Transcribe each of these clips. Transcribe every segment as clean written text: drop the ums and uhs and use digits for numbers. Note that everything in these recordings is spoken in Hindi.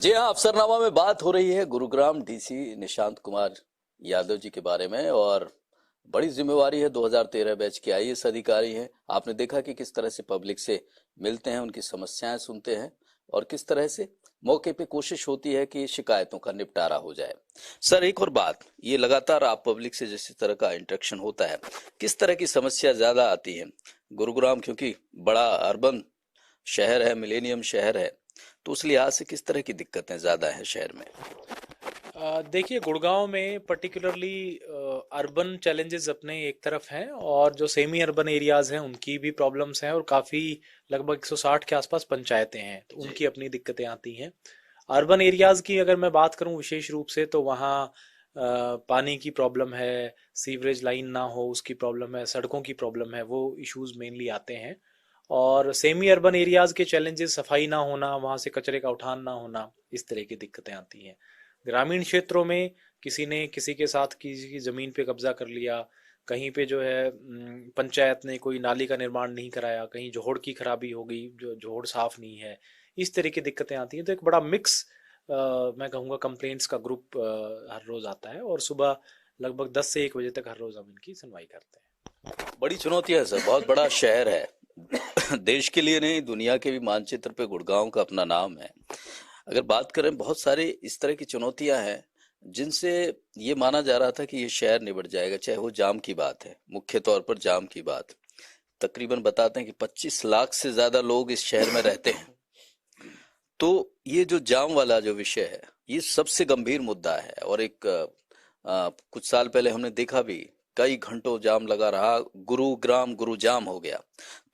जी हाँ, अफसरनामा में बात हो रही है गुरुग्राम डीसी निशांत कुमार यादव जी के बारे में। और बड़ी जिम्मेवारी है, 2013 बैच के आईएएस अधिकारी हैं। आपने देखा कि किस तरह से पब्लिक से मिलते हैं, उनकी समस्याएं सुनते हैं और किस तरह से मौके पे कोशिश होती है कि शिकायतों का निपटारा हो जाए। सर, एक और बात, ये लगातार आप पब्लिक से जिस तरह का इंटरेक्शन होता है, किस तरह की समस्या ज्यादा आती है? गुरुग्राम क्योंकि बड़ा अर्बन शहर है, मिलेनियम शहर है, तो उस लिहाज से किस तरह की दिक्कतें ज्यादा हैं शहर में? देखिए गुड़गांव में पर्टिकुलरली अर्बन चैलेंजेस अपने एक तरफ हैं और जो सेमी अर्बन एरियाज हैं उनकी भी प्रॉब्लम्स हैं और काफ़ी लगभग 160 के आसपास पंचायतें हैं तो जी। उनकी अपनी दिक्कतें आती हैं। अर्बन एरियाज की अगर मैं बात करूं विशेष रूप से तो वहाँ पानी की प्रॉब्लम है, सीवरेज लाइन ना हो उसकी प्रॉब्लम है, सड़कों की प्रॉब्लम है, वो इश्यूज मेनली आते हैं। और सेमी अर्बन एरियाज के चैलेंजेस सफाई ना होना, वहाँ से कचरे का उठान ना होना, इस तरह की दिक्कतें आती हैं। ग्रामीण क्षेत्रों में किसी ने किसी के साथ किसी की ज़मीन पे कब्जा कर लिया, कहीं पे जो है पंचायत ने कोई नाली का निर्माण नहीं कराया, कहीं जोहड़ की खराबी हो गई, जो जोहड़ साफ नहीं है, इस तरह की दिक्कतें आती हैं। तो एक बड़ा मिक्स मैं कहूँगा कंप्लेंट्स का ग्रुप हर रोज़ आता है और सुबह लगभग 10 से 1 बजे तक हर रोज़ हम इनकी सुनवाई करते हैं। बड़ी चुनौती है सर, बहुत बड़ा शहर है। देश के लिए नहीं, दुनिया के भी मानचित्र पे गुड़गांव का अपना नाम है। अगर बात करें, बहुत सारे इस तरह की चुनौतियां हैं जिनसे ये माना जा रहा था कि ये शहर निबट जाएगा। चाहे वो जाम की बात है, मुख्य तौर पर जाम की बात। तकरीबन बताते हैं कि 25 लाख से ज्यादा लोग इस शहर में रहते हैं। तो ये जो जाम वाला जो विषय है, ये सबसे गंभीर मुद्दा है। और एक कुछ साल पहले हमने देखा भी, कई घंटों जाम लगा रहा, गुरुग्राम गुरु जाम हो गया।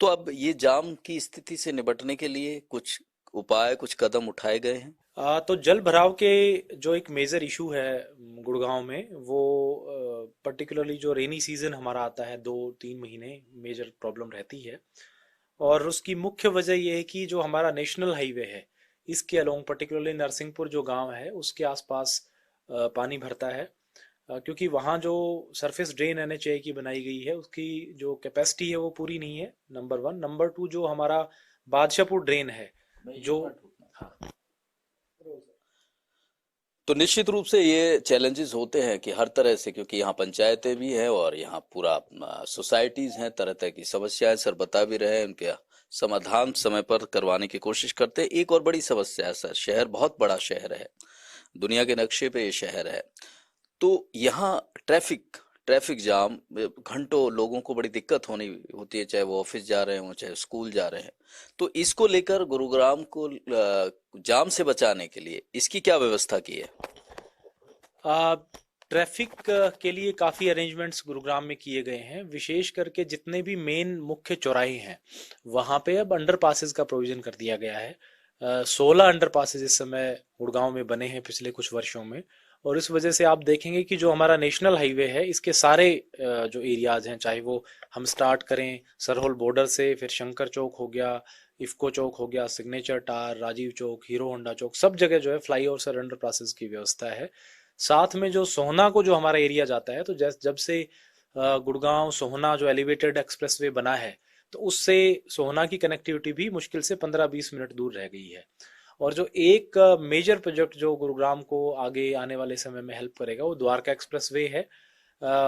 तो अब ये जाम की स्थिति से निपटने के लिए कुछ उपाय, कुछ कदम उठाए गए हैं? तो जल भराव के जो एक मेजर इशू है गुड़गांव में, वो पर्टिकुलरली जो रेनी सीजन हमारा आता है 2-3 महीने मेजर प्रॉब्लम रहती है। और उसकी मुख्य वजह यह है कि जो हमारा नेशनल हाईवे है इसके अलोंग पर्टिकुलरली नरसिंहपुर जो गांव है उसके आसपास पानी भरता है। क्योंकि वहाँ जो सरफेस ड्रेन एनएचए की बनाई गई है उसकी जो कैपेसिटी है वो पूरी नहीं है, नंबर वन। नंबर टू, जो हमारा बादशाहपुर ड्रेन है जो, हाँ। तो निश्चित रूप से ये चैलेंजेस होते हैं कि हर तरह से, क्योंकि यहाँ पंचायतें भी हैं और यहाँ पूरा सोसाइटीज हैं, तरह तरह की समस्याएं सर बता भी रहे हैं, उनके समाधान समय पर करवाने की कोशिश करते हैं। एक और बड़ी समस्या है सर, शहर बहुत बड़ा शहर है, दुनिया के नक्शे पे ये शहर है। तो यहाँ ट्रैफिक ट्रैफिक जाम, घंटों लोगों को बड़ी दिक्कत होनी होती है, चाहे वो ऑफिस जा रहे हों, चाहे स्कूल जा रहे हैं। तो इसको लेकर गुरुग्राम को जाम से बचाने के लिए इसकी क्या व्यवस्था की है? आ, ट्रैफिक के लिए काफ़ी अरेंजमेंट्स गुरुग्राम में किए गए हैं। विशेष करके जितने भी मेन मुख्य चौराहे हैं वहाँ पे अब अंडर पासेस का प्रोविजन कर दिया गया है। 16 अंडर पासेस इस समय गुड़गांव में बने हैं पिछले कुछ वर्षों में। और इस वजह से आप देखेंगे कि जो हमारा नेशनल हाईवे है इसके सारे जो एरियाज हैं, चाहे वो हम स्टार्ट करें सरहोल बॉर्डर से, फिर शंकर चौक हो गया, इफ्को चौक हो गया, सिग्नेचर टार, राजीव चौक, हीरो होंडा चौक, सब जगह जो है fly over sir under passes की व्यवस्था है। साथ में जो सोहना को जो हमारा एरिया जाता है, तो जब से गुड़गांव सोहना जो एलिवेटेड एक्सप्रेसवे बना है तो उससे सोहना की कनेक्टिविटी भी मुश्किल से 15-20 मिनट दूर रह गई है। और जो एक मेजर प्रोजेक्ट जो गुरुग्राम को आगे आने वाले समय में हेल्प करेगा वो द्वारका एक्सप्रेसवे है।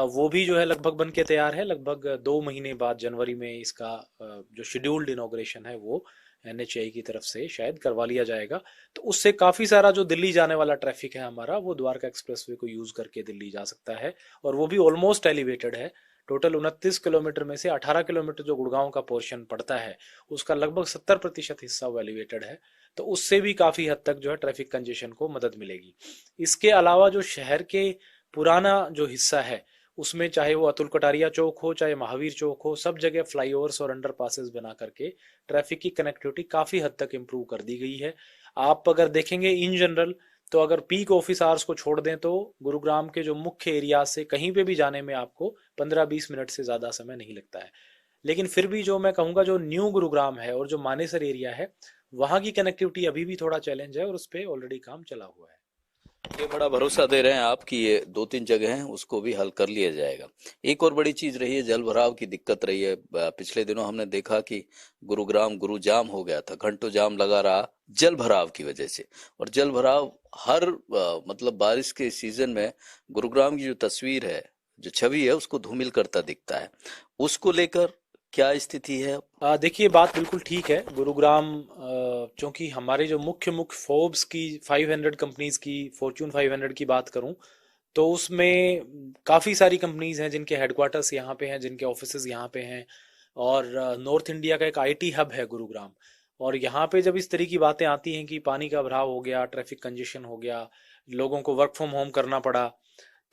वो भी जो है लगभग बन के तैयार है। लगभग 2 महीने बाद जनवरी में इसका जो शेड्यूल्ड इनॉग्रेशन है वो एनएचएआई की तरफ से शायद करवा लिया जाएगा। तो उससे काफ़ी सारा जो दिल्ली जाने वाला ट्रैफिक है हमारा, वो द्वारका एक्सप्रेसवे को यूज़ करके दिल्ली जा सकता है। और वो भी ऑलमोस्ट एलिवेटेड है। टोटल 29 किलोमीटर में से 18 किलोमीटर जो गुड़गांव का पोर्शन पड़ता है उसका लगभग 70% हिस्सा वो एलिवेटेड है। तो उससे भी काफ़ी हद तक जो है ट्रैफिक कंजेशन को मदद मिलेगी। इसके अलावा जो शहर के पुराना जो हिस्सा है उसमें, चाहे वो अतुल कटारिया चौक हो, चाहे महावीर चौक हो, सब जगह फ्लाईओवर्स और अंडर पासेस बना करके ट्रैफिक की कनेक्टिविटी काफ़ी हद तक इम्प्रूव कर दी गई है। आप अगर देखेंगे इन जनरल, तो अगर पीक ऑफिस आवर्स को छोड़ दें तो गुरुग्राम के जो मुख्य एरिया से कहीं पे भी जाने में आपको 15-20 मिनट से ज़्यादा समय नहीं लगता है। लेकिन फिर भी जो मैं कहूँगा जो न्यू गुरुग्राम है और जो मानेसर एरिया है वहाँ की कनेक्टिविटी अभी भी थोड़ा चैलेंज है और उस पर ऑलरेडी काम चला हुआ है। ये बड़ा भरोसा दे रहे हैं आप कि ये 2-3 जगह हैं, उसको भी हल कर लिया जाएगा। एक और बड़ी चीज रही है, जल भराव की दिक्कत रही है। पिछले दिनों हमने देखा कि गुरुग्राम गुरु जाम हो गया था, घंटों जाम लगा रहा, जल भराव की वजह से। और जल भराव हर मतलब बारिश के सीजन में गुरुग्राम की जो तस्वीर है, जो छवि है, उसको धूमिल करता दिखता है। उसको लेकर क्या स्थिति है अब? देखिए, बात बिल्कुल ठीक है। गुरुग्राम चूंकि हमारे जो मुख्य मुख्य फोर्ब्स की 500 कंपनीज की, फॉर्च्यून 500 की बात करूं, तो उसमें काफ़ी सारी कंपनीज हैं जिनके हेडक्वार्टर्स यहाँ पे हैं, जिनके ऑफिसेज यहाँ पे हैं। और नॉर्थ इंडिया का एक आईटी हब है गुरुग्राम। और यहाँ पे जब इस तरह की बातें आती हैं कि पानी का भराव हो गया, ट्रैफिक कंजेशन हो गया, लोगों को वर्क फ्रॉम होम करना पड़ा,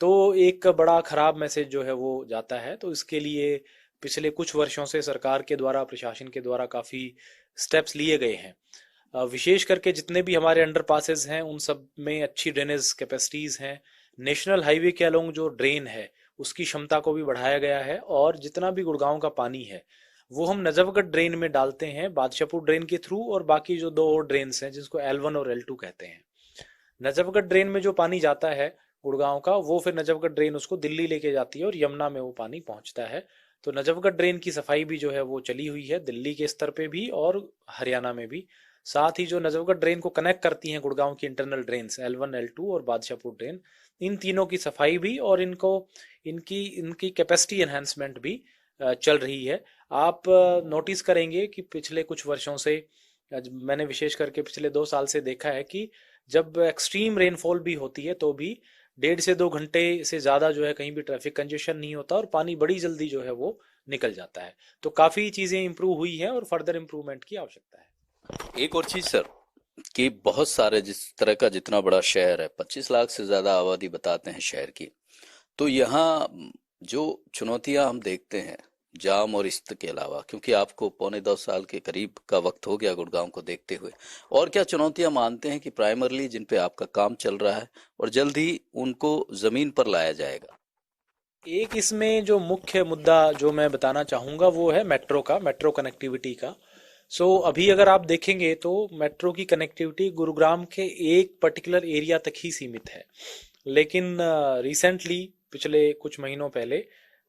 तो एक बड़ा खराब मैसेज जो है वो जाता है। तो इसके लिए पिछले कुछ वर्षों से सरकार के द्वारा, प्रशासन के द्वारा काफ़ी स्टेप्स लिए गए हैं। विशेष करके जितने भी हमारे अंडर पासेस हैं उन सब में अच्छी ड्रेनेज कैपेसिटीज हैं। नेशनल हाईवे के अलोंग जो ड्रेन है उसकी क्षमता को भी बढ़ाया गया है। और जितना भी गुड़गांव का पानी है वो हम नजफगढ़ ड्रेन में डालते हैं, बादशाहपुर ड्रेन के थ्रू, और बाकी जो दो और ड्रेन्स हैं जिसको L1 और L2 कहते हैं। नजफगढ़ ड्रेन में जो पानी जाता है गुड़गांव का, वो फिर नजफगढ़ ड्रेन उसको दिल्ली लेके जाती है और यमुना में वो पानी पहुंचता है। तो नजफगढ़ ड्रेन की सफाई भी जो है वो चली हुई है, दिल्ली के स्तर पे भी और हरियाणा में भी। साथ ही जो नजफगढ़ ड्रेन को कनेक्ट करती हैं गुड़गांव की इंटरनल ड्रेन्स L1 L2 और बादशाहपुर ड्रेन, इन तीनों की सफाई भी और इनको इनकी इनकी कैपेसिटी एनहांसमेंट भी चल रही है। आप नोटिस करेंगे कि पिछले कुछ वर्षों से, मैंने विशेष करके पिछले 2 साल से देखा है कि जब एक्सट्रीम रेनफॉल भी होती है तो भी 1.5 से 2 घंटे से ज़्यादा जो है कहीं भी ट्रैफिक कंजेशन नहीं होता और पानी बड़ी जल्दी जो है वो निकल जाता है। तो काफ़ी चीज़ें इंप्रूव हुई हैं और फर्दर इम्प्रूवमेंट की आवश्यकता है। एक और चीज सर, कि बहुत सारे, जिस तरह का जितना बड़ा शहर है, 25 लाख से ज्यादा आबादी बताते हैं शहर की, तो यहाँ जो चुनौतियां हम देखते हैं जाम और इस्त के अलावा, क्योंकि आपको 2.25 साल के करीब का वक्त हो गया गुड़गांव को देखते हुए, और क्या चुनौतियां मानते हैं कि प्राइमरली जिन पे आपका काम चल रहा है और जल्द ही उनको जमीन पर लाया जाएगा? एक इसमें जो मुख्य मुद्दा जो मैं बताना चाहूँगा वो है मेट्रो का, मेट्रो कनेक्टिविटी का। अभी अगर आप देखेंगे तो मेट्रो की कनेक्टिविटी गुरुग्राम के एक पर्टिकुलर एरिया तक ही सीमित है। लेकिन रिसेंटली, पिछले कुछ महीनों पहले,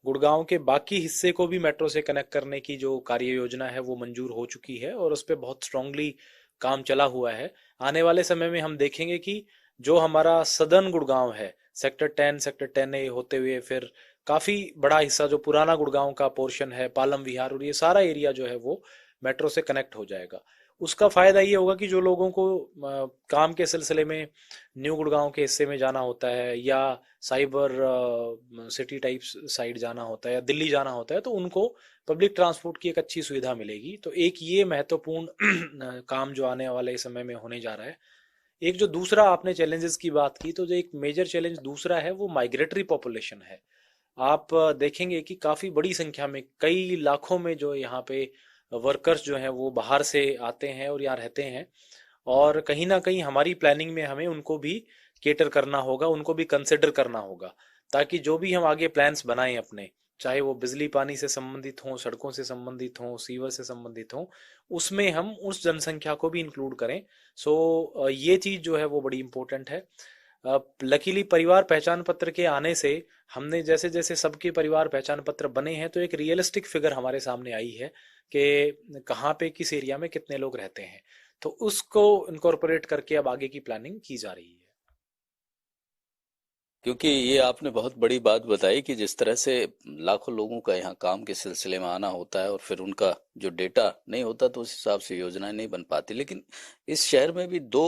गुड़गांव के बाकी हिस्से को भी मेट्रो से कनेक्ट करने की जो कार्य योजना है वो मंजूर हो चुकी है और उस पर बहुत स्ट्रांगली काम चला हुआ है। आने वाले समय में हम देखेंगे कि जो हमारा सदर्न गुड़गांव है, सेक्टर 10 A होते हुए फिर काफ़ी बड़ा हिस्सा जो पुराना गुड़गांव का पोर्शन है, पालम विहार और ये सारा एरिया जो है वो मेट्रो से कनेक्ट हो जाएगा। उसका फ़ायदा ये होगा कि जो लोगों को काम के सिलसिले में न्यू गुड़गांव के हिस्से में जाना होता है या साइबर सिटी टाइप साइड जाना होता है या दिल्ली जाना होता है, तो उनको पब्लिक ट्रांसपोर्ट की एक अच्छी सुविधा मिलेगी। तो एक ये महत्वपूर्ण काम जो आने वाले समय में होने जा रहा है। एक जो दूसरा आपने चैलेंजेस की बात की, तो जो एक मेजर चैलेंज दूसरा है वो माइग्रेटरी पॉपुलेशन है। आप देखेंगे कि काफ़ी बड़ी संख्या में, कई लाखों में जो यहाँ पे वर्कर्स जो हैं वो बाहर से आते हैं और यहाँ रहते हैं। और कहीं ना कहीं हमारी प्लानिंग में हमें उनको भी केटर करना होगा, उनको भी कंसिडर करना होगा, ताकि जो भी हम आगे प्लान्स बनाएं अपने, चाहे वो बिजली पानी से संबंधित हों, सड़कों से संबंधित हों, सीवर से संबंधित हों, उसमें हम उस जनसंख्या को भी इंक्लूड करें। ये चीज़ जो है वो बड़ी इंपॉर्टेंट है। लकीली परिवार पहचान पत्र के आने से हमने जैसे जैसे सबके परिवार पहचान पत्र बने हैं तो एक रियलिस्टिक फिगर हमारे सामने आई है कि कहाँ पे किस एरिया में कितने लोग रहते हैं। तो उसको इनकॉर्पोरेट करके अब आगे की प्लानिंग की जा रही है। क्योंकि ये आपने बहुत बड़ी बात बताई कि जिस तरह से लाखों लोगों का यहाँ काम के सिलसिले में आना होता है और फिर उनका जो डेटा नहीं होता तो उस हिसाब से योजनाएं नहीं बन पाती। लेकिन इस शहर में भी दो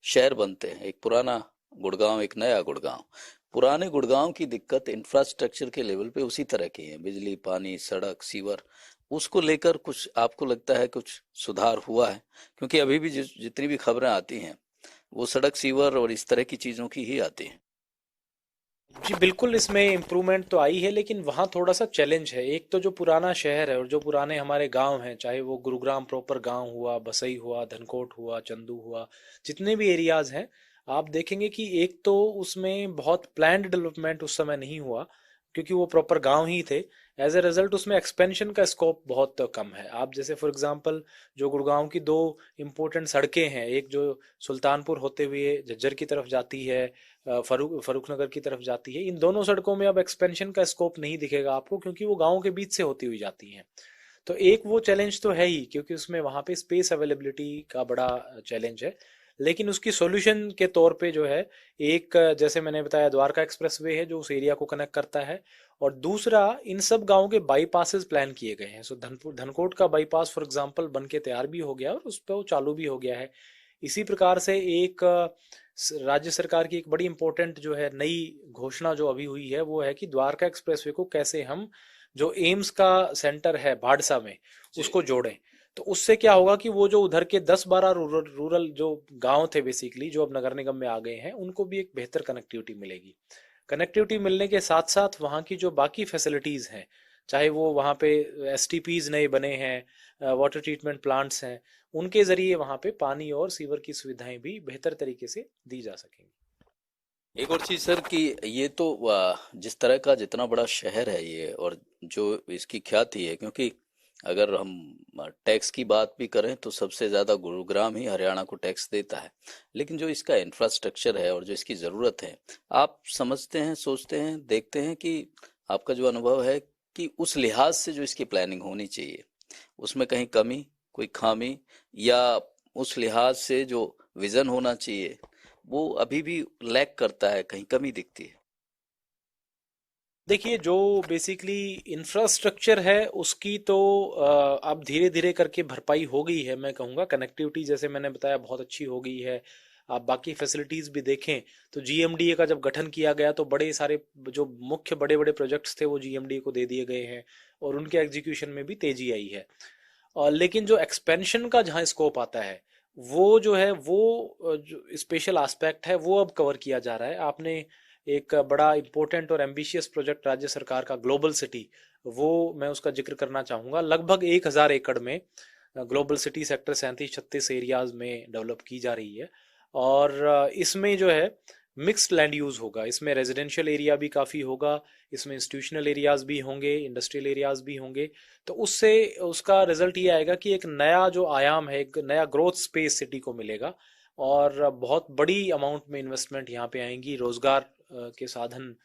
शहर बनते हैं, एक पुराना गुड़गांव, एक नया गुड़गांव। पुराने गुड़गांव की दिक्कत इंफ्रास्ट्रक्चर के लेवल पे उसी तरह की है, बिजली पानी सड़क सीवर। उसको लेकर कुछ आपको लगता है कुछ सुधार हुआ है? क्योंकि अभी भी जितनी भी खबरें आती हैं वो सड़क सीवर और इस तरह की चीजों की ही आती हैं। जी बिल्कुल, इसमें इम्प्रूवमेंट तो आई है लेकिन वहाँ थोड़ा सा चैलेंज है। एक तो जो पुराना शहर है और जो पुराने हमारे गांव हैं, चाहे वो गुरुग्राम प्रॉपर गांव हुआ, बसई हुआ, धनकोट हुआ, चंदू हुआ, जितने भी एरियाज हैं, आप देखेंगे कि एक तो उसमें बहुत प्लान्ड डेवलपमेंट उस समय नहीं हुआ क्योंकि वो प्रॉपर गांव ही थे। एज ए रिजल्ट उसमें एक्सपेंशन का स्कोप बहुत कम है। आप जैसे फॉर एग्जांपल जो गुड़गांव की दो इम्पोर्टेंट सड़कें हैं, एक जो सुल्तानपुर होते हुए झज्जर की तरफ जाती है, फरुखनगर की तरफ जाती है, इन दोनों सड़कों में अब एक्सपेंशन का स्कोप नहीं दिखेगा आपको क्योंकि वो गाँव के बीच से होती हुई जाती हैं। तो एक वो चैलेंज तो है ही, क्योंकि उसमें वहाँ पे स्पेस अवेलेबिलिटी का बड़ा चैलेंज है। लेकिन उसकी सॉल्यूशन के तौर पे जो है, एक जैसे मैंने बताया द्वारका एक्सप्रेसवे है जो उस एरिया को कनेक्ट करता है, और दूसरा इन सब गांवों के बाईपासेस प्लान किए गए हैं। सो धनकोट का बाईपास फॉर एग्जांपल बन के तैयार भी हो गया और उस पर वो चालू भी हो गया है। इसी प्रकार से एक राज्य सरकार की एक बड़ी इंपॉर्टेंट जो है नई घोषणा जो अभी हुई है, वो है कि द्वारका एक्सप्रेसवे को कैसे हम, जो एम्स का सेंटर है भाड़सा में, जी। उसको जोड़ें। तो उससे क्या होगा कि वो जो उधर के 10-12 रूरल जो गांव थे बेसिकली, जो अब नगर निगम में आ गए हैं, उनको भी एक बेहतर कनेक्टिविटी मिलेगी। कनेक्टिविटी मिलने के साथ साथ वहाँ की जो बाकी फैसिलिटीज़ हैं, चाहे वो वहाँ पे एसटीपीज नए बने हैं, वाटर ट्रीटमेंट प्लांट्स हैं, उनके ज़रिए वहाँ पे पानी और सीवर की सुविधाएं भी बेहतर तरीके से दी जा सकेंगी। एक और चीज सर कि ये तो जिस तरह का जितना बड़ा शहर है ये, और जो इसकी ख्याति है, क्योंकि अगर हम टैक्स की बात भी करें तो सबसे ज्यादा गुरुग्राम ही हरियाणा को टैक्स देता है। लेकिन जो इसका इंफ्रास्ट्रक्चर है और जो इसकी जरूरत है, आप समझते हैं, सोचते हैं, देखते हैं कि आपका जो अनुभव है कि उस लिहाज से जो इसकी प्लानिंग होनी चाहिए, उसमें कहीं कमी, कोई खामी, या उस लिहाज से जो विजन होना चाहिए वो अभी भी लैक करता है, कहीं कमी दिखती है? देखिए, जो बेसिकली इंफ्रास्ट्रक्चर है उसकी तो अब धीरे धीरे करके भरपाई हो गई है। मैं कहूँगा कनेक्टिविटी जैसे मैंने बताया बहुत अच्छी हो गई है। आप बाकी फैसिलिटीज़ भी देखें तो जीएमडीए का जब गठन किया गया तो बड़े सारे जो मुख्य बड़े बड़े प्रोजेक्ट्स थे वो जीएमडीए को दे दिए गए हैं, और उनके एग्जीक्यूशन में भी तेजी आई है। और लेकिन जो एक्सपेंशन का जहाँ स्कोप आता है, वो जो है वो जो स्पेशल एस्पेक्ट है वो अब कवर किया जा रहा है। आपने एक बड़ा इम्पोर्टेंट और एम्बिशियस प्रोजेक्ट राज्य सरकार का ग्लोबल सिटी, वो मैं उसका जिक्र करना चाहूँगा। लगभग 1000 एकड़ में ग्लोबल सिटी सेक्टर 37-36 एरियाज में डेवलप की जा रही है। और इसमें जो है मिक्स्ड लैंड यूज़ होगा। इसमें रेजिडेंशियल एरिया भी काफ़ी होगा, इसमें इंस्टीट्यूशनल एरियाज भी होंगे, इंडस्ट्रियल एरियाज भी होंगे। तो उससे उसका रिजल्ट ये आएगा कि एक नया जो आयाम है, एक नया ग्रोथ स्पेस सिटी को मिलेगा, और बहुत बड़ी अमाउंट में इन्वेस्टमेंट यहाँ पे आएंगी, रोजगार के साधन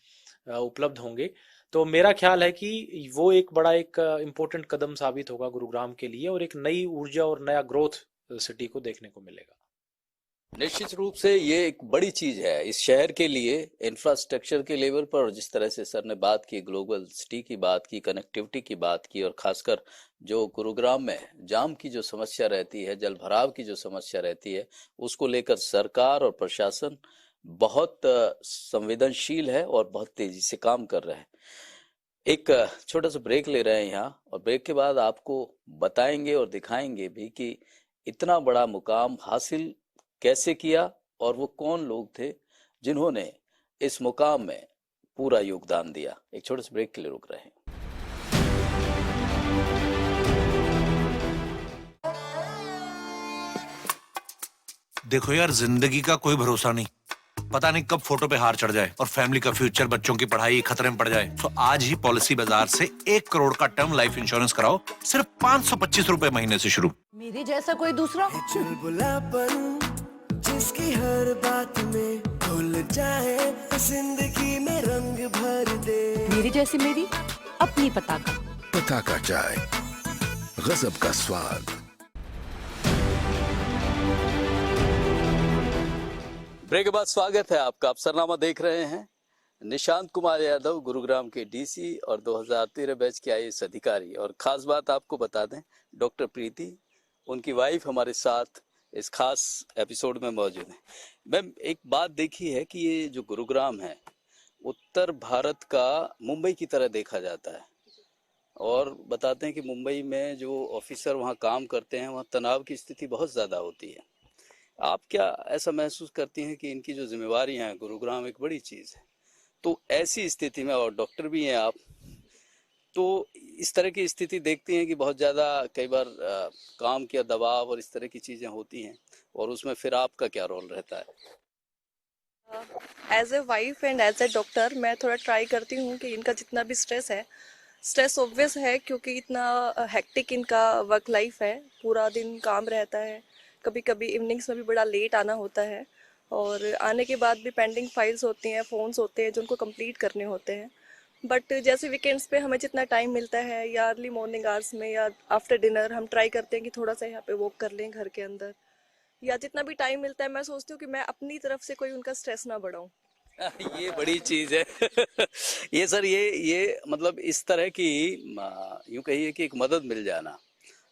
उपलब्ध होंगे। तो मेरा ख्याल है कि वो एक बड़ा एक इम्पोर्टेंट कदम साबित होगा गुरुग्राम के लिए, और एक नई ऊर्जा और नया ग्रोथ सिटी को देखने को मिलेगा। निश्चित रूप से ये एक बड़ी चीज है इस शहर के लिए, इंफ्रास्ट्रक्चर के लेवल पर। और जिस तरह से सर ने बात की, ग्लोबल सिटी की बात की, कनेक्टिविटी की बात की, और खासकर जो गुरुग्राम में जाम की जो समस्या रहती है, जल भराव की जो समस्या रहती है, उसको लेकर सरकार और प्रशासन बहुत संवेदनशील है और बहुत तेजी से काम कर रहा है। एक छोटा सा ब्रेक ले रहे हैं यहाँ, और ब्रेक के बाद आपको बताएंगे और दिखाएंगे भी कि इतना बड़ा मुकाम हासिल कैसे किया, और वो कौन लोग थे जिन्होंने इस मुकाम में पूरा योगदान दिया। एक छोटे से ब्रेक के लिए रुक रहे हैं। देखो यार, जिंदगी का कोई भरोसा नहीं, पता नहीं कब फोटो पे हार चढ़ जाए और फैमिली का फ्यूचर, बच्चों की पढ़ाई खतरे में पड़ जाए। तो आज ही पॉलिसी बाजार से 1 करोड़ का टर्म लाइफ इंश्योरेंस कराओ, सिर्फ 525 रुपए महीने से शुरू। मेरे जैसा कोई दूसरा चुलबुलापन जिसकी हर बात में घुल जाए, जिंदगी में रंग भर दे। मेरी जैसी मेरी अपनी पताका। पताका चाय, गजब का स्वाद। ब्रेक के बाद स्वागत है आपका। आप सरनामा देख रहे हैं। निशांत कुमार यादव गुरुग्राम के डीसी और 2013 बैच के आईएएस अधिकारी। और खास बात आपको बता दें, डॉक्टर प्रीति, उनकी वाइफ हमारे साथ इस खास एपिसोड में मौजूद है। मैम, एक बात देखी है कि ये जो गुरुग्राम है, उत्तर भारत का मुंबई की तरह देखा जाता है, और बताते हैं कि मुंबई में जो ऑफिसर वहाँ काम करते हैं, वहाँ तनाव की स्थिति बहुत ज़्यादा होती है। आप क्या ऐसा महसूस करती हैं कि इनकी जो जिम्मेवारियां हैं, गुरुग्राम एक बड़ी चीज़ है, तो ऐसी स्थिति में, और डॉक्टर भी हैं आप, तो इस तरह की स्थिति देखती हैं कि बहुत ज़्यादा कई बार काम का दबाव और इस तरह की चीज़ें होती हैं, और उसमें फिर आपका क्या रोल रहता है? As a wife and as a doctor मैं थोड़ा ट्राई करती हूँ कि इनका जितना भी स्ट्रेस है, स्ट्रेस ऑब्वियस है क्योंकि इतना हेक्टिक इनका वर्क लाइफ है, पूरा दिन काम रहता है, कभी कभी इवनिंग्स में भी बड़ा लेट आना होता है, और आने के बाद भी पेंडिंग फाइल्स होती हैं, फ़ोन्स होते हैं जो उनको कंप्लीट करने होते हैं। बट जैसे वीकेंड्स पे हमें जितना टाइम मिलता है या अर्ली मॉर्निंग आवर्स में या आफ्टर डिनर हम ट्राई करते हैं कि थोड़ा सा यहाँ पे वॉक कर लें घर के अंदर, या जितना भी टाइम मिलता है मैं सोचती हूँ कि मैं अपनी तरफ से कोई उनका स्ट्रेस ना बढ़ाऊं। ये बड़ी चीज है। ये सर, ये मतलब इस तरह की यूं कहिए कि एक मदद मिल जाना,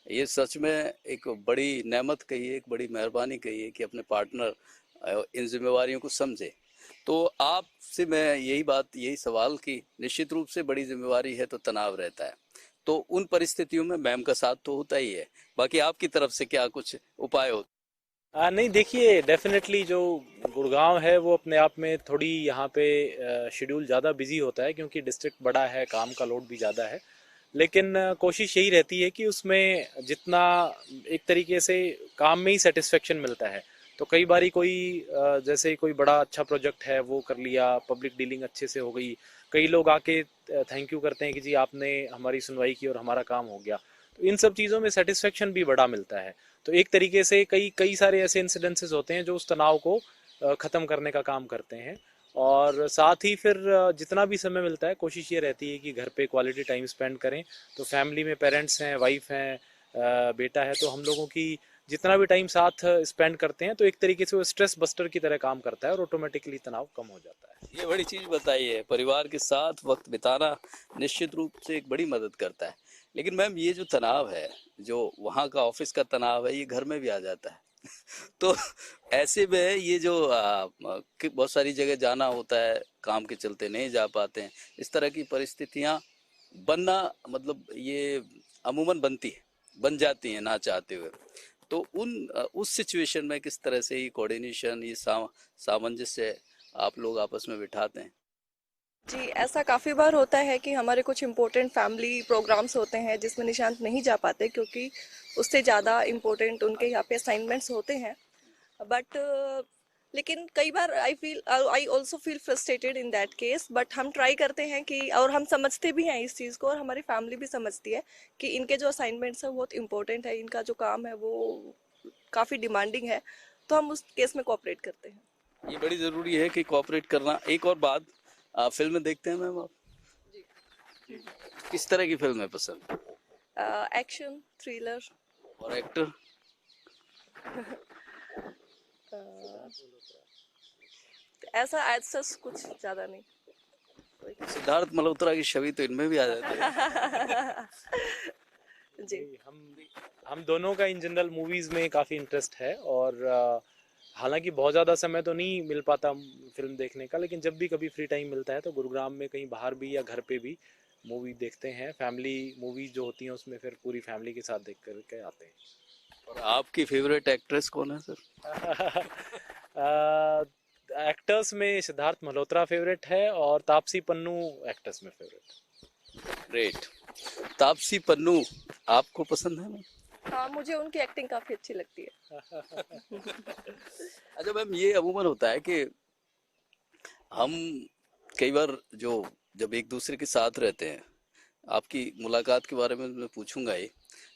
ये सच में एक बड़ी नेमत कहिए, एक बड़ी मेहरबानी कहिए कि अपने पार्टनर इन जिम्मेवारियों को समझे। तो आपसे मैं यही सवाल कि निश्चित रूप से बड़ी जिम्मेवारी है तो तनाव रहता है, तो उन परिस्थितियों में मैम का साथ तो होता ही है, बाकी आपकी तरफ से क्या कुछ उपाय हो? नहीं, देखिए, डेफिनेटली जो गुड़गांव है वो अपने आप में थोड़ी यहाँ पे शेड्यूल ज़्यादा बिजी होता है क्योंकि डिस्ट्रिक्ट बड़ा है, काम का लोड भी ज़्यादा है। लेकिन कोशिश यही रहती है कि उसमें जितना एक तरीके से काम में ही सेटिस्फेक्शन मिलता है। तो कई बारी कोई जैसे कोई बड़ा अच्छा प्रोजेक्ट है वो कर लिया, पब्लिक डीलिंग अच्छे से हो गई, कई लोग आके थैंक यू करते हैं कि जी आपने हमारी सुनवाई की और हमारा काम हो गया। तो इन सब चीज़ों में सेटिस्फेक्शन भी बड़ा मिलता है। तो एक तरीके से कई कई सारे ऐसे इंसिडेंसेस होते हैं जो उस तनाव को ख़त्म करने का काम करते हैं। और साथ ही फिर जितना भी समय मिलता है कोशिश ये रहती है कि घर पे क्वालिटी टाइम स्पेंड करें। तो फैमिली में पेरेंट्स हैं, वाइफ हैं, बेटा है, तो हम लोगों की जितना भी टाइम साथ स्पेंड करते हैं तो एक तरीके से वो स्ट्रेस बस्टर की तरह काम करता है और ऑटोमेटिकली तनाव कम हो जाता है। ये बड़ी चीज बताई है, परिवार के साथ वक्त बिताना निश्चित रूप से एक बड़ी मदद करता है। लेकिन मैम, ये जो तनाव है, जो वहाँ का ऑफिस का तनाव है, ये घर में भी आ जाता है। तो ऐसे में ये जो कि बहुत सारी जगह जाना होता है, काम के चलते नहीं जा पाते हैं, इस तरह की परिस्थितियां बनना, मतलब ये अमूमन बन जाती हैं ना चाहते हुए। तो उस सिचुएशन में किस तरह से ये कोऑर्डिनेशन, ये सामंजस्य आप लोग आपस में बिठाते हैं? जी, ऐसा काफ़ी बार होता है कि हमारे कुछ इम्पोर्टेंट फैमिली प्रोग्राम्स होते हैं जिसमें निशांत नहीं जा पाते क्योंकि उससे ज़्यादा इम्पोर्टेंट उनके यहाँ पे असाइनमेंट्स होते हैं। बट लेकिन कई बार I also feel frustrated in that case, but हम ट्राई करते हैं कि, और हम समझते भी हैं इस चीज़ को और हमारी फैमिली भी समझती है कि इनके जो असाइनमेंट्स हैं बहुत इंपॉर्टेंट है, इनका जो काम है वो काफ़ी डिमांडिंग है, तो हम उस केस में कोऑपरेट करते हैं। ये बड़ी जरूरी है कि कोऑपरेट करना। एक और बात, फिल्में देखते हैं मैम आप? किस तरह की फिल्में पसंद? Action, thriller. और एक्टर? ऐसा एज सच कुछ ज़्यादा नहीं। सिद्धार्थ मल्होत्रा की छवि तो इनमें भी आ जाती है। जी। हम दोनों का इन जनरल मूवीज़ में काफ़ी इंटरेस्ट है और हालांकि बहुत ज़्यादा समय तो नहीं मिल पाता फिल्म देखने का, लेकिन जब भी कभी फ्री टाइम मिलता है तो गुरुग्राम में कहीं बाहर भी या घर पे भी मूवी देखते हैं। फैमिली मूवीज़ जो होती हैं उसमें फिर पूरी फैमिली के साथ देख कर के आते हैं। और आपकी फेवरेट एक्ट्रेस कौन है सर? एक्टर्स में सिद्धार्थ मल्होत्रा फेवरेट है और तापसी पन्नू एक्टर्स में फेवरेट। ग्रेट। तापसी पन्नू आपको पसंद है मैम? हाँ, मुझे उनकी एक्टिंग काफ़ी अच्छी लगती है। अच्छा मैम, ये अमूमन होता है कि हम कई बार जब एक दूसरे के साथ रहते हैं, आपकी मुलाकात के बारे में मैं पूछूंगा ही,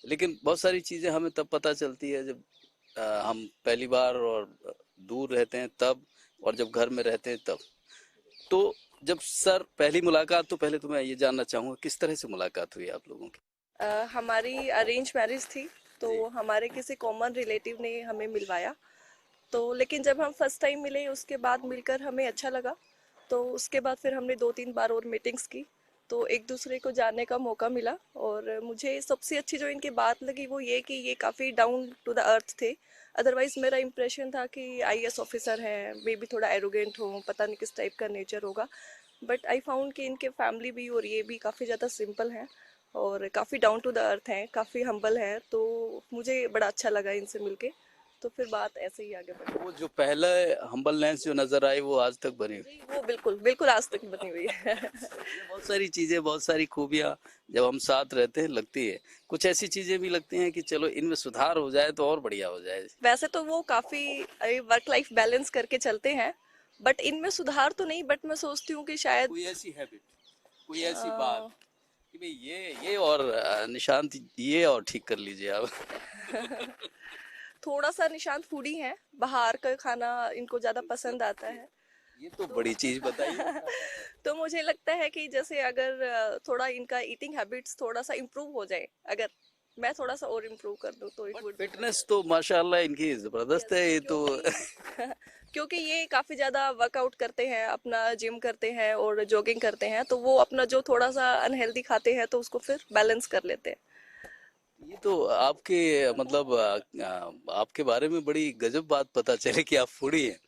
लेकिन बहुत सारी चीजें हमें तब पता चलती है जब हम पहली बार और दूर रहते हैं तब, और जब घर में रहते हैं तब। तो जब सर पहली मुलाकात, तो पहले तो मैं ये जानना चाहूंगा किस तरह से मुलाकात हुई आप लोगों की? हमारी अरेंज मैरिज थी, तो हमारे किसी कॉमन रिलेटिव ने हमें मिलवाया। तो लेकिन जब हम फर्स्ट टाइम मिले उसके बाद मिलकर हमें अच्छा लगा, तो उसके बाद फिर हमने 2-3 बार और मीटिंग्स की, तो एक दूसरे को जानने का मौका मिला। और मुझे सबसे अच्छी जो इनकी बात लगी वो ये कि ये काफ़ी डाउन टू द अर्थ थे। अदरवाइज़ मेरा इम्प्रेशन था कि आईएएस ऑफिसर हैं, मे बी थोड़ा एरोगेंट हो, पता नहीं किस टाइप का नेचर होगा, बट आई फाउंड कि इनके फैमिली भी और ये भी काफ़ी ज़्यादा सिंपल हैं और काफ़ी डाउन टू द अर्थ हैं, काफ़ी हम्बल हैं। तो मुझे बड़ा अच्छा लगा इनसे मिलके, तो फिर बात ऐसे ही आगे बढ़ी। वो जो पहले हम्बलनेस जो नजर आई वो आज तक बनी हुई? जी, वो बिल्कुल बिल्कुल आज तक बनी हुई है। ये बहुत सारी चीजें, बहुत सारी खूबियां जब हम साथ रहते हैं लगती है, कुछ ऐसी चीजें भी लगती हैं कि चलो इनमें सुधार हो जाए तो और बढ़िया हो जाए। वैसे तो वो काफ़ी वर्क लाइफ बैलेंस करके चलते हैं, बट इनमें सुधार तो नहीं, बट मैं सोचती हूँ कि शायद कोई ऐसी हैबिट, कोई ऐसी बात कि भाई ये और निशांत ये और ठीक कर लीजिए आप। थोड़ा सा निशांत फूडी हैं, बाहर का खाना इनको ज़्यादा पसंद आता है। ये तो बड़ी चीज बताइए। तो मुझे लगता है कि जैसे अगर थोड़ा इनका ईटिंग हैबिट्स थोड़ा सा इम्प्रूव हो जाए, अगर मैं थोड़ा सा और इम्प्रूव कर दूं तो it but would be fitness तो माशाल्लाह इनकी जबरदस्त है, ये तो क्योंकि क्योंकि ये काफी ज्यादा वर्कआउट करते हैं, अपना जिम करते हैं और जॉगिंग करते हैं, तो वो अपना जो थोड़ा सा अनहेल्दी खाते हैं तो उसको फिर बैलेंस कर लेते हैं। ये तो आपके मतलब आपके बारे में बड़ी गजब बात पता चले कि आप फूडी हैं।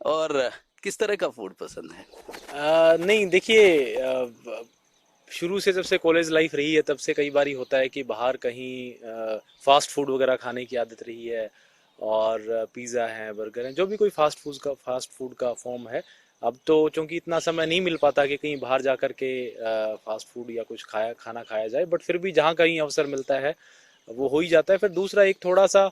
और किस तरह का फूड पसंद है? नहीं देखिए, शुरू से जब से कॉलेज लाइफ रही है तब से कई बार होता है कि बाहर कहीं फास्ट फूड वगैरह खाने की आदत रही है, और पिज़्ज़ा है, बर्गर है, जो भी कोई फास्ट फूड का फॉर्म है। अब तो चूंकि इतना समय नहीं मिल पाता कि कहीं बाहर जा कर के फास्ट फूड या कुछ खाना खाया जाए, बट फिर भी जहाँ कहीं अवसर मिलता है वो हो ही जाता है। फिर दूसरा एक थोड़ा सा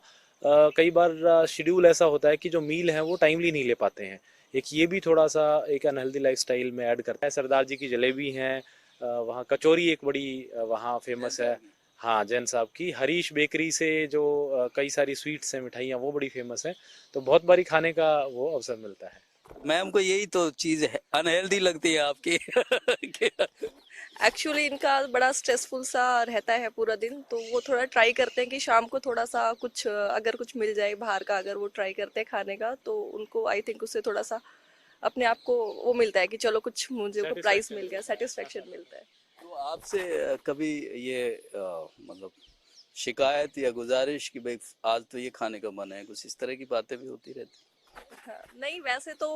कई बार शेड्यूल ऐसा होता है कि जो मील है वो टाइमली नहीं ले पाते हैं। एक ये भी थोड़ा सा एक अनहेल्दी लाइफस्टाइल में ऐड करता है। सरदार जी की जलेबी हैं, वहाँ कचौरी एक बड़ी वहाँ फेमस है। हाँ, जैन साहब की हरीश बेकरी से जो कई सारी स्वीट्स हैं, मिठाइयाँ, वो बड़ी फेमस हैं। तो बहुत बारी खाने का वो अवसर मिलता है। मैम को यही तो चीज है अनहेल्दी लगती है आपकी। एक्चुअली इनका बड़ा स्ट्रेसफुल सा रहता है पूरा दिन, तो वो थोड़ा ट्राई करते हैं कि शाम को थोड़ा सा कुछ अगर कुछ मिल जाए बाहर का, अगर वो ट्राई करते हैं खाने का, तो उनको आई थिंक उससे थोड़ा सा अपने आप को वो मिलता है कि चलो कुछ मुझे को प्राइस मिल गया, सेटिस्फेक्शन मिलता है। तो आपसे कभी ये मतलब शिकायत या गुजारिश कि भाई आज तो ये खाने का मन है, कुछ इस तरह की बातें भी होती रहती? हाँ, नहीं वैसे तो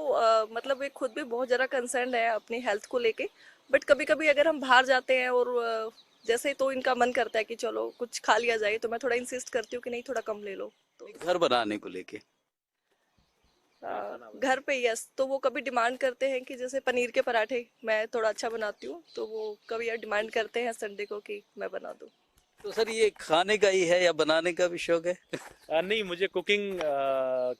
मतलब ये खुद भी बहुत ज़्यादा कंसर्न है अपनी हेल्थ को लेके, बट कभी कभी अगर हम बाहर जाते हैं और जैसे तो इनका मन करता है कि चलो कुछ खा लिया जाए, तो मैं थोड़ा इंसिस्ट करती हूँ कि नहीं थोड़ा कम ले लो। तो घर बनाने को लेके घर पे यस, तो वो कभी डिमांड करते हैं कि जैसे पनीर के पराठे मैं थोड़ा अच्छा बनाती हूँ, तो वो कभी यार डिमांड करते हैं संडे को कि मैं बना दूँ। तो सर ये खाने का ही है या बनाने का भी शौक है? नहीं, मुझे कुकिंग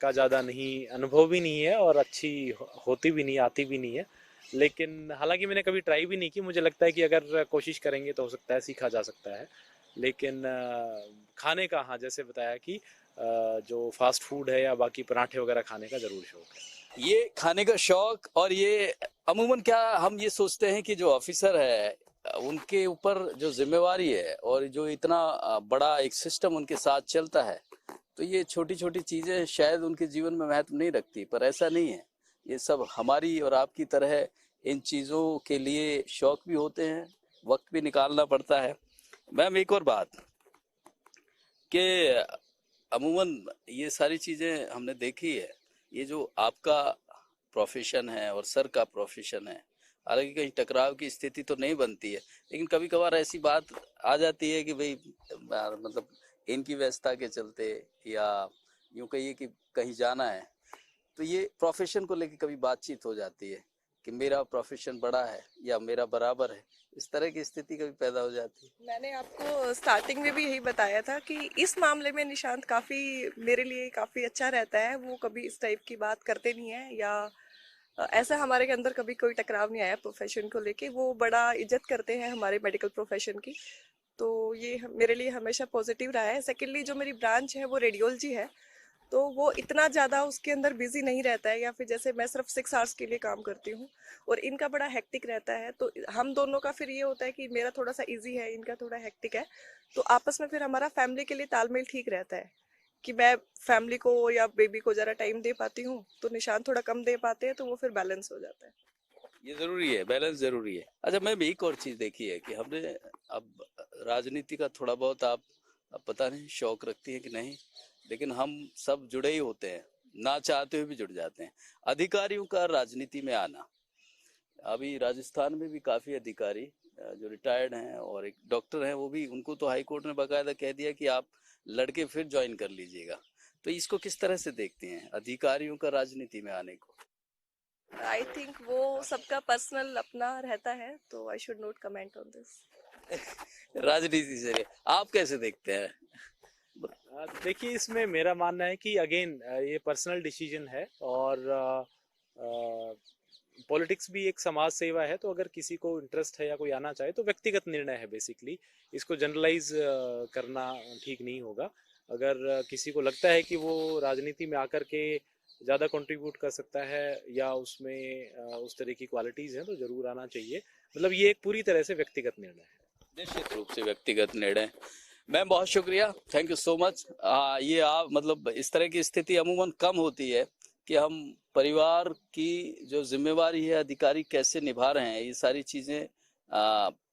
का ज़्यादा नहीं अनुभव भी नहीं है, और अच्छी होती भी नहीं, आती भी नहीं है। लेकिन हालांकि मैंने कभी ट्राई भी नहीं की। मुझे लगता है कि अगर कोशिश करेंगे तो हो सकता है सीखा जा सकता है। लेकिन खाने का, हाँ, जैसे बताया कि जो फास्ट फूड है या बाकी पराठे वगैरह खाने का ज़रूर शौक है। ये खाने का शौक, और ये अमूमन क्या हम ये सोचते हैं कि जो ऑफिसर है उनके ऊपर जो जिम्मेवारी है और जो इतना बड़ा एक सिस्टम उनके साथ चलता है, तो ये छोटी छोटी चीजें शायद उनके जीवन में महत्व नहीं रखती, पर ऐसा नहीं है। ये सब हमारी और आपकी तरह इन चीजों के लिए शौक भी होते हैं, वक्त भी निकालना पड़ता है। मैम एक और बात कि अमूमन ये सारी चीजें हमने देखी है, ये जो आपका प्रोफेशन है और सर का प्रोफेशन है, हालांकि कहीं टकराव की स्थिति तो नहीं बनती है, लेकिन कभी कभार ऐसी बात आ जाती है कि भाई मतलब इनकी व्यस्तता के चलते या यूं कहिए कि कहीं जाना है, तो ये प्रोफेशन को लेकर कभी बातचीत हो जाती है कि मेरा प्रोफेशन बड़ा है या मेरा बराबर है, इस तरह की स्थिति कभी पैदा हो जाती है? मैंने आपको स्टार्टिंग में भी यही बताया था कि इस मामले में निशांत काफ़ी मेरे लिए काफ़ी अच्छा रहता है, वो कभी इस टाइप की बात करते नहीं है, या ऐसा हमारे के अंदर कभी कोई टकराव नहीं आया प्रोफेशन को लेके। वो बड़ा इज्जत करते हैं हमारे मेडिकल प्रोफेशन की, तो ये मेरे लिए हमेशा पॉजिटिव रहा है। सेकेंडली जो मेरी ब्रांच है वो रेडियोलॉजी है, तो वो इतना ज़्यादा उसके अंदर बिजी नहीं रहता है, या फिर जैसे मैं सिर्फ 6 आवर्स के लिए काम करती हूँ और इनका बड़ा हेक्टिक रहता है, तो हम दोनों का फिर ये होता है कि मेरा थोड़ा सा इजी है, इनका थोड़ा हेक्टिक है, तो आपस में फिर हमारा फैमिली के लिए तालमेल ठीक रहता है कि मैं फैमिली को या बेबी को ज़रा टाइम दे पाती हूँ, तो निशान थोड़ा कम दे पाते हैं, तो वो फिर बैलेंस हो जाता है। ये जरूरी है, बैलेंस जरूरी है। अच्छा मैम एक और चीज देखी है कि हमने अब राजनीति का थोड़ा बहुत आप अब पता नहीं शौक रखती है कि नहीं, लेकिन हम सब जुड़े ही होते हैं, ना चाहते हुए भी जुड़ जाते हैं। अधिकारियों का राजनीति में आना, अभी राजस्थान में भी काफी अधिकारी जो रिटायर्ड हैं और एक डॉक्टर हैं, वो भी, उनको तो हाई कोर्ट ने बाकायदा कह दिया कि आप लड़के फिर ज्वाइन कर लीजिएगा। तो इसको किस तरह से देखते हैं अधिकारियों का राजनीति में आने को? आई थिंक वो सबका पर्सनल अपना रहता है, तो I should not comment on this. राजनीति से आप कैसे देखते हैं? देखिए, इसमें मेरा मानना है कि अगेन ये पर्सनल डिसीजन है, और पॉलिटिक्स भी एक समाज सेवा है। तो अगर किसी को इंटरेस्ट है या कोई आना चाहे तो व्यक्तिगत निर्णय है बेसिकली, इसको जनरलाइज करना ठीक नहीं होगा। अगर किसी को लगता है कि वो राजनीति में आकर के ज़्यादा कंट्रीब्यूट कर सकता है या उसमें उस तरह की क्वालिटीज़ हैं तो ज़रूर आना चाहिए। मतलब ये एक पूरी तरह से व्यक्तिगत निर्णय है। निश्चित रूप से व्यक्तिगत निर्णय। मैम बहुत शुक्रिया, थैंक यू सो मच। ये आप मतलब इस तरह की स्थिति अमूमन कम होती है कि हम परिवार की जो जिम्मेवारी है अधिकारी कैसे निभा रहे हैं, ये सारी चीजें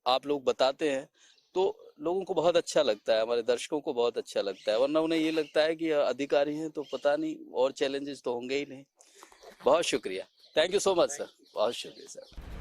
आप लोग बताते हैं तो लोगों को बहुत अच्छा लगता है, हमारे दर्शकों को बहुत अच्छा लगता है, वरना उन्हें ये लगता है कि अधिकारी हैं तो पता नहीं और चैलेंजेस तो होंगे ही नहीं। बहुत शुक्रिया, thank you so much sir, बहुत शुक्रिया सर।